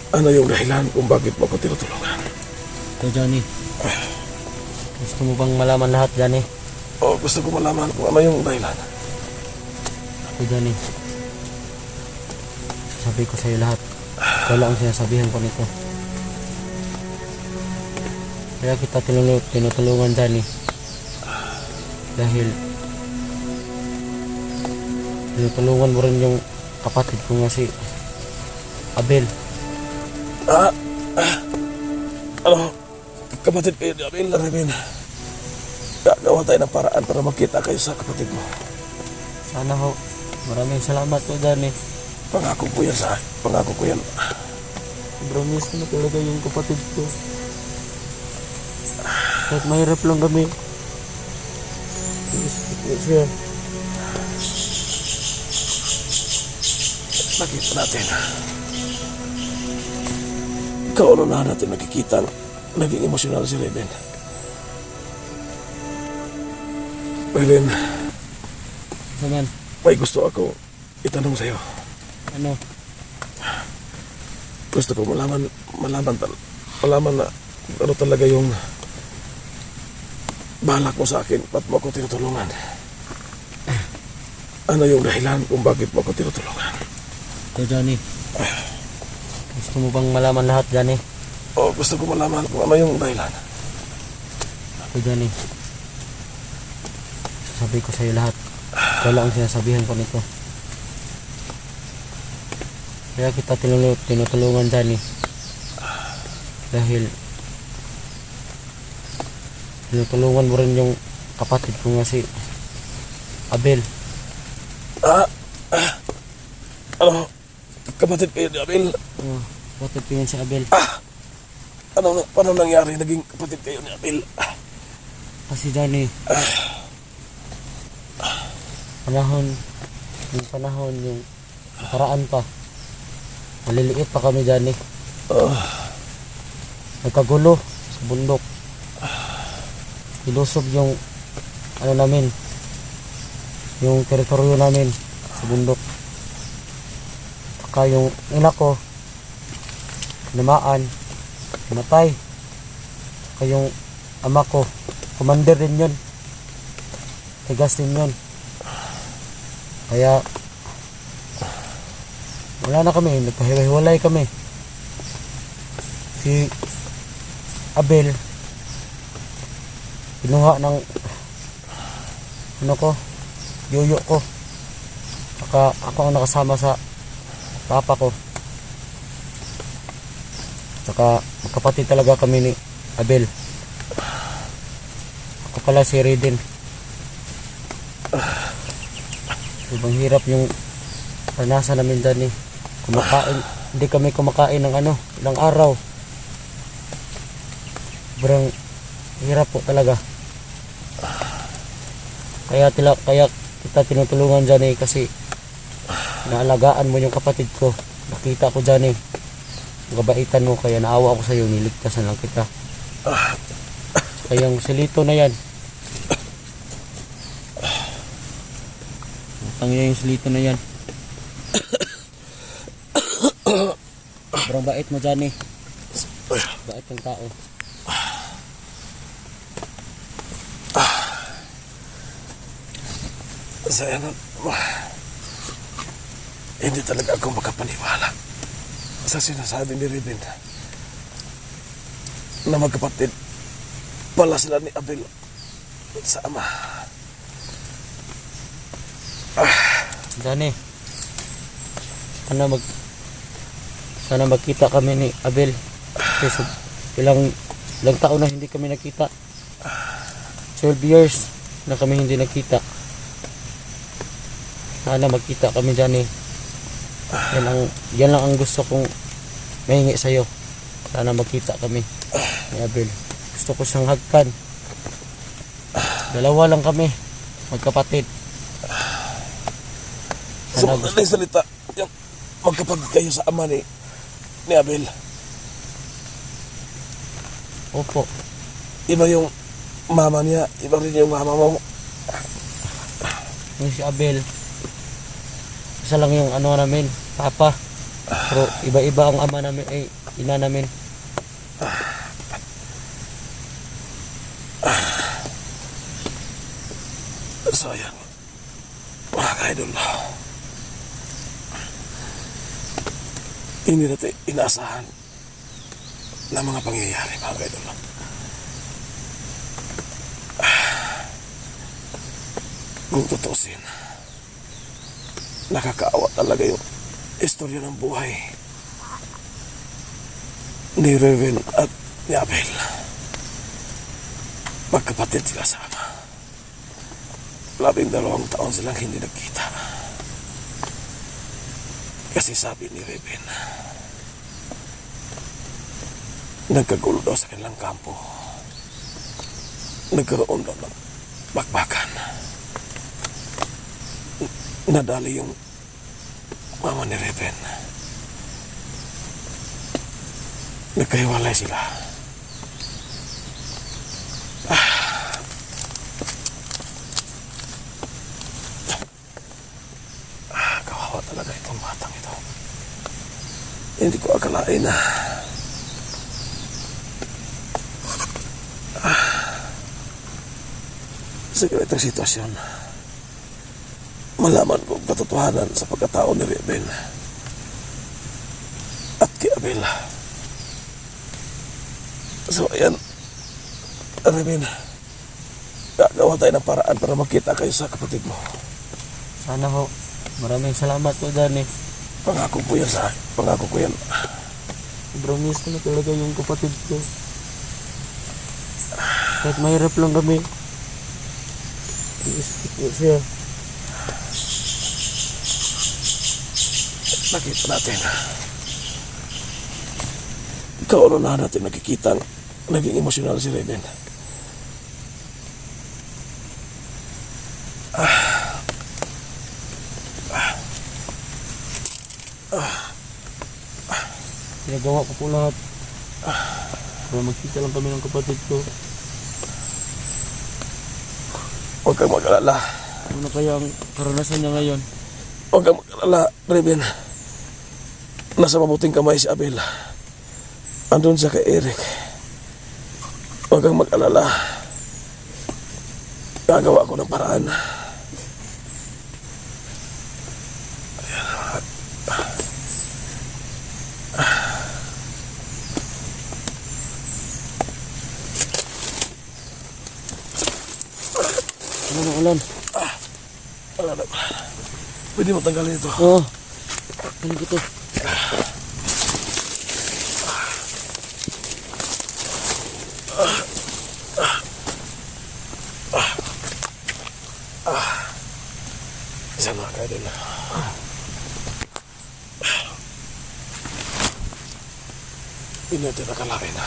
Ano yung dahilan kung bakit mo ako tinutulungan? Ito, Johnny. Gusto mo bang malaman lahat, Johnny? O gusto ko malaman kung ano yung dahilan. Ito, Johnny. Sabi ko sa'yo lahat. Ikaw lang ang sinasabihan ko nito. Kaya kita tinutulungan, Johnny. Dahil tinutulungan mo rin yung kapatid ko nga si Abel. Ano? Kapatid kayo ni Abel, Reben. Gagawa tayo ng paraan para makita kayo sa kapatid mo. Sana ho. Maraming salamat po, Johnny. Pangako ko yan sa akin. Pangako ko yan. Promise ko na talaga yung kapatid ko. Kahit mahirap lang kami. Siya. Nakita natin. Ikaw na natin nakikita. Naging emosyonal si Reben. Reben, Naman, may gusto ako itanong sa'yo. ano? Gusto ko malaman na ano talaga yung balak mo sa akin. Ba't mo ako tinutulungan? Ano yung dahilan kung bakit mo ako tinutulungan? Ito, Johnny. Gusto mo bang malaman lahat, Johnny? O gusto ko malaman kung ano yung dahilan. Ito, Johnny. Sabi ko sa'yo lahat. Ikaw lang ang sinasabihan ko nito. Kaya kita tinutulungan, Johnny. Dahil tinutulungan mo rin yung kapatid ko nga si Abel. Ano? Kapatid kayo ni Abel? Kapatid ko yan si Abel. Paano nangyari naging kapatid kayo ni Abel? Kasi, Johnny, panahon yung nakaraan pa. Maliliit pa kami, Johnny. Nagkagulo sa bundok. Ilusob yung namin, yung teritoryo namin sa bundok. Saka yung ina ko namaan, namatay. Saka yung ama ko, commander din yun, tigas din yun. Kaya wala na kami, nagpahiwalay kami. Si Abel kinuha ng yoyo ko. Saka ako ang nakasama sa papa ko. Saka magkapatid talaga kami ni Abel. Ako pala si Reden. Ibang hirap yung ranasan namin dyan eh. Hindi kami kumakain ng ilang araw. Sobrang hirap po talaga. Kaya kita tinutulungan dyan eh, kasi naalagaan mo yung kapatid ko. Nakita ko dyan eh, ang kabaitan mo, kaya naawa ako sa'yo, niligtasan lang kita. Kaya yung silito na yan, tangin yung silito na yan. Sobrang bait mo dyan eh. Bait ng tao. Saya na, hindi talaga ako makapaniwala sa sinasabi ni Reben na magkapatid pala sila ni Abel sa ama. Dani, sana magkita kami ni Abel. Kasi ilang taon na hindi kami nakita. 12 years na kami hindi nakita. Sana magkita kami dyan eh. Yan lang ang gusto kong mahingi sa'yo. Sana magkita kami ni Abel. Gusto ko siyang hagkan. Dalawa lang kami, magkapatid. Sa mga salita, yung magkapatid kayo sa ama ni Abel. Opo. Iba yung mama niya, iba rin yung mama mo. Yung si Abel, isa lang yung namin, papa. Pero iba-iba ang ama namin, ay ina namin. Sayang, mga ka-idol. Hindi natin inaasahan na mga pangyayari, mga ka-idol. Kung tutusin, nakakaawa talaga yung istorya ng buhay ni Raven at ni Abel. Magkapatid sila sa ama. 12 taon silang hindi nagkita. Kasi sabi ni Raven, nagkagulo daw sa kanilang kampo. Nagkaroon daw ng bakbakan. Nadali yung mama ni Raven. Nagkahiwalay sila. Kawawa talaga itong batang ito. Hindi ko akalain na sa ganitong sitwasyon, malaman kong katotohanan sa pagkatao ni Raven at kay Abel. So, ayan, Raven, gagawa tayo ng paraan para makita kayo sa kapatid mo. Sana ho. Maraming salamat po, Danny. Pangako ko yan sa akin. Pangako ko yan. Sobrang miss ko na talaga yung kapatid ko. Kahit mahirap lang kami. Iisip ko siya. Nakita natin. Ikaw na natin nakikita naging emosyonal si Raven. Pinagawa ko po lahat. Para magkita lang kami ng kapatid ko. Huwag kang mag-alala. Ano na kaya ang karanasan niya ngayon? Huwag kang mag-alala, Raven. Nasa mabuting kamay si Abel. Andun siya kay Eric. Huwag kang mag-alala. Gagawa ko ng paraan. Ano na ulan? Wala na. Pwede mo tanggalin ito. Oo. Ano ko to? Isa na kayo din. Hindi natin nakalain.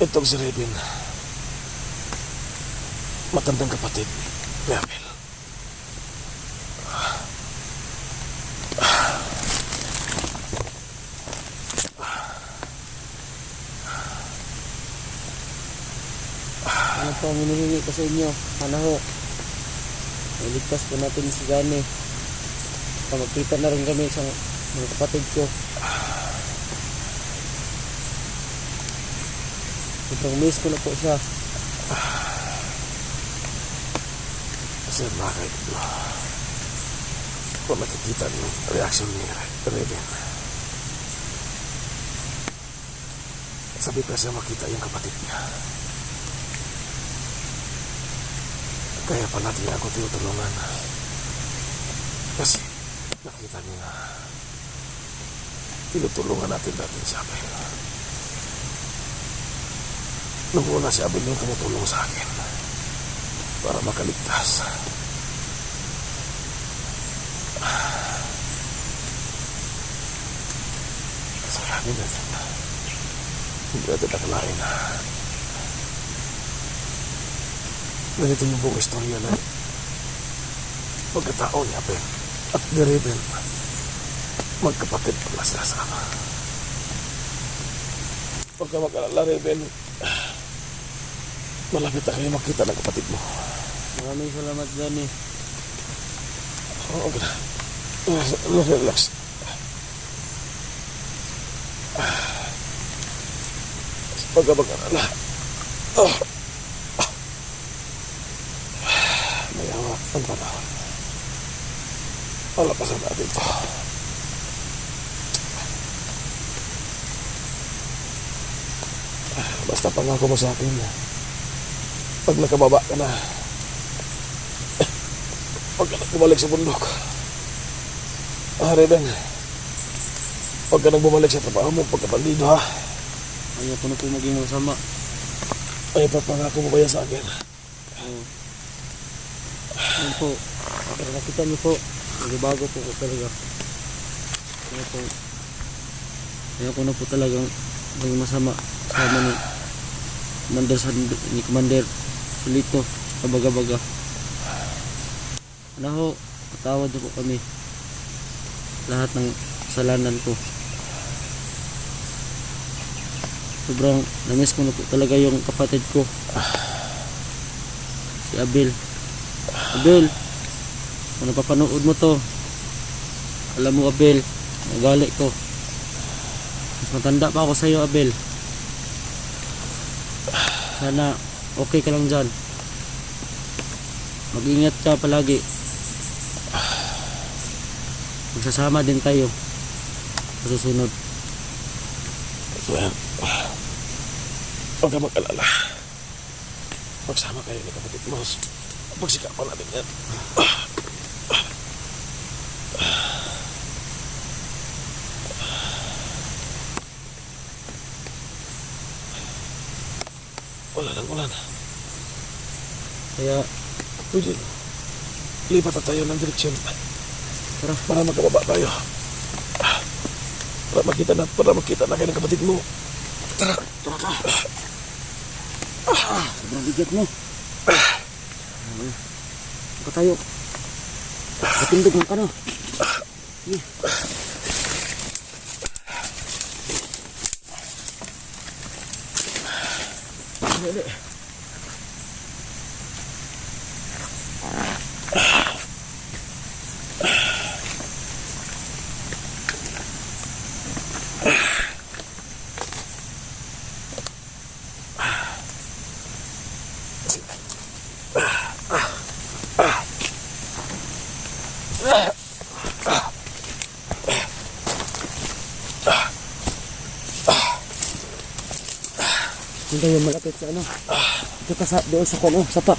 Itong si Raven, matandang kapatid ni Abel. Ano po ang hinihingi ko sa inyo? Sana ho. Iligtas po natin si Danny. Magkita na rin kami sa mga kapatid ko. Sobrang miss ko na po siya. Sir, bakit? Kung nakikita niyo yung reaction ni Raven, sabi pa siya makita yung kapatid niya. Kaya pa natin ako tinutulungan. Kasi nakita niya na tinutulungan natin dati si Abel. Nung una si Abel yung tumutulong sa akin para makaligtas. So, hindi natin nakalain na ganito yung buong istorya na pagkatao ni Abel at ni Raven, magkapatid pala sila sa ama. Pagka mag-alala, Raven, malapit na kayo makita ng kapatid mo. Maraming salamat, Danny. Oo, relax. Huwag ka mag-alala. Ah. May hawak ang panahon. Palapasan natin to. Basta pangako mo sa akin na pag nakababa ka na, huwag ka na bumalik sa bundok. Raven, huwag ka nang bumalik sa trabaho mo pagkapandido, ha? Ayaw ko na po maging masama. Ay, papangako mo ba yan sa akin? Ayun po. Pero nakita niyo po, nagbabago po ko talaga. Ayaw ko na po talagang maging masama sama ni Commander Solito sa baga-baga. Ano ho, patawad po kami lahat ng kasalanan ko. Sobrang namiss ko na po talaga yung kapatid ko, si Abel. Abel, kung napapanood mo to, alam mo Abel, nagali ko. Mas matanda pa ako sa iyo, Abel. Sana okay ka lang dyan. Mag-ingat ka palagi. Magsasama din tayo sa susunod. Well, huwag ka mag-alala. Magsama kayo ni kapatid mo. Pagsikapan natin yan. Wala nang ulan. Kaya Pwede, lipat na tayo ng direksyon. tara, Para magkababa tayo. Para makita na kayo ng kapatid mo. Tara. tara ka. Sobrang bigat mo. Baka tayo. Matindog ng kano. Dali. Hindi yung malapit sa ano. Ito ka sa doon sa kono, sapa.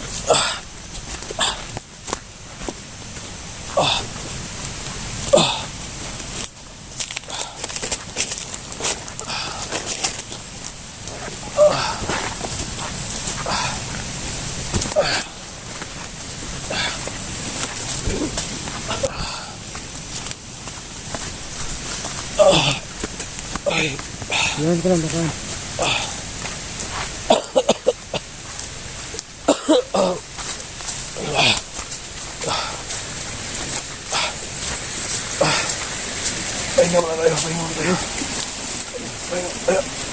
Ay, Yan ka lang bakan. pahinga muna tayo. Pahinga muna tayo. Pahinga.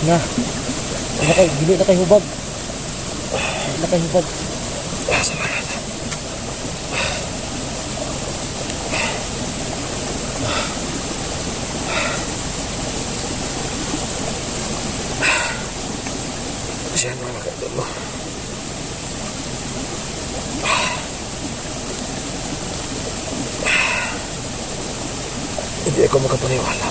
Na. Gili na kay hubag. Gili na kay hubag. Salamat. Siya na nakadol mo. Hindi ako makapaniwala.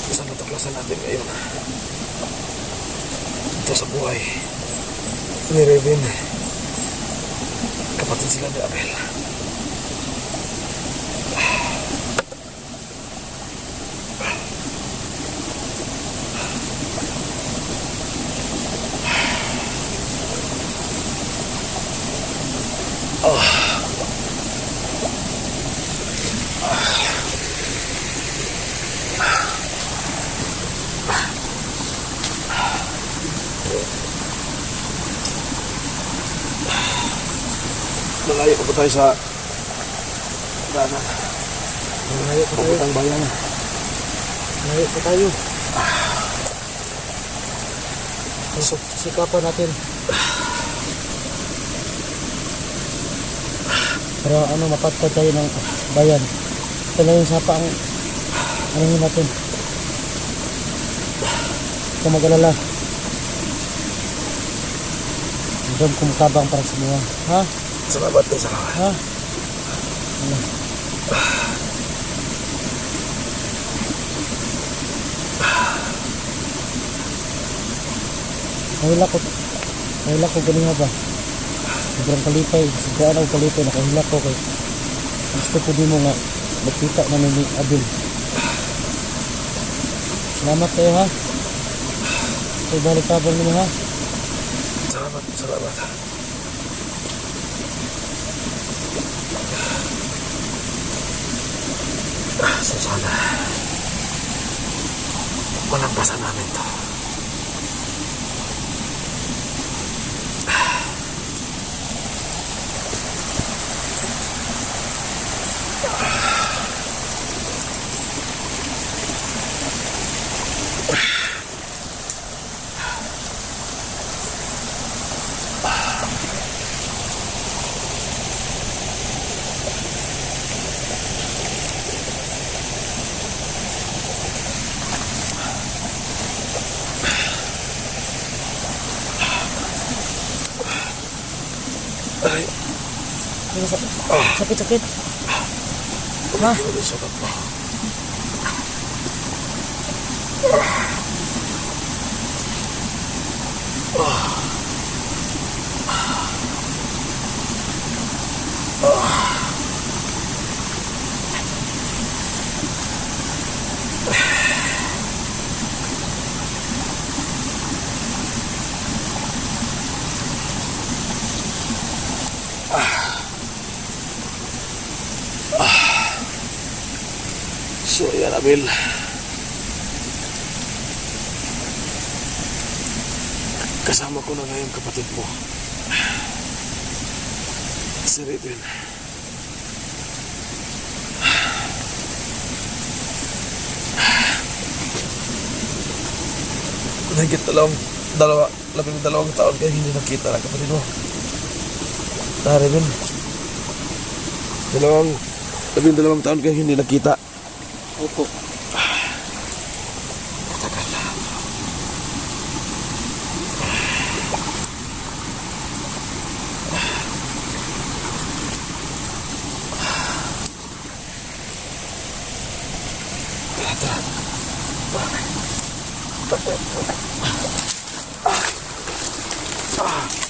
Saan natuklasan natin ngayon? Ito sa buhay ni Raven. Kapatid sila ni Abel. tayo sa dagat. Malayo pa tayo. Papuntang bayan. Malayo pa tayo. Sikapan natin. Para ano, mapatpad tayo ng bayan. Ito lang yung sapa ang ano natin. Ito mag-alala. Diyan kumukabang para sa mga. Ha? Salamat din, salamat. Ha? Ano? Kahila ko ganun nga ba? Sobrang kalipay, sobrang ako kalipay, nakahila ko kay gusto ko din mo nga magkita na ni Abel. Salamat kayo ha. Kay balik tabang nimo ha. Salamat, salamat. So sana malampasan namin to. Ay, Sakit-sakit. Ha? hindi sabat mo. So, yan, Abel. Kasama ko na ngayon kapatid mo. Si Ruben. Higit labing dalawang taon kayo hindi nakita na kapatid mo. Ruben. Labing dalawang taon kayo hindi nakita. Opo. Matagal na. Tara. Ah.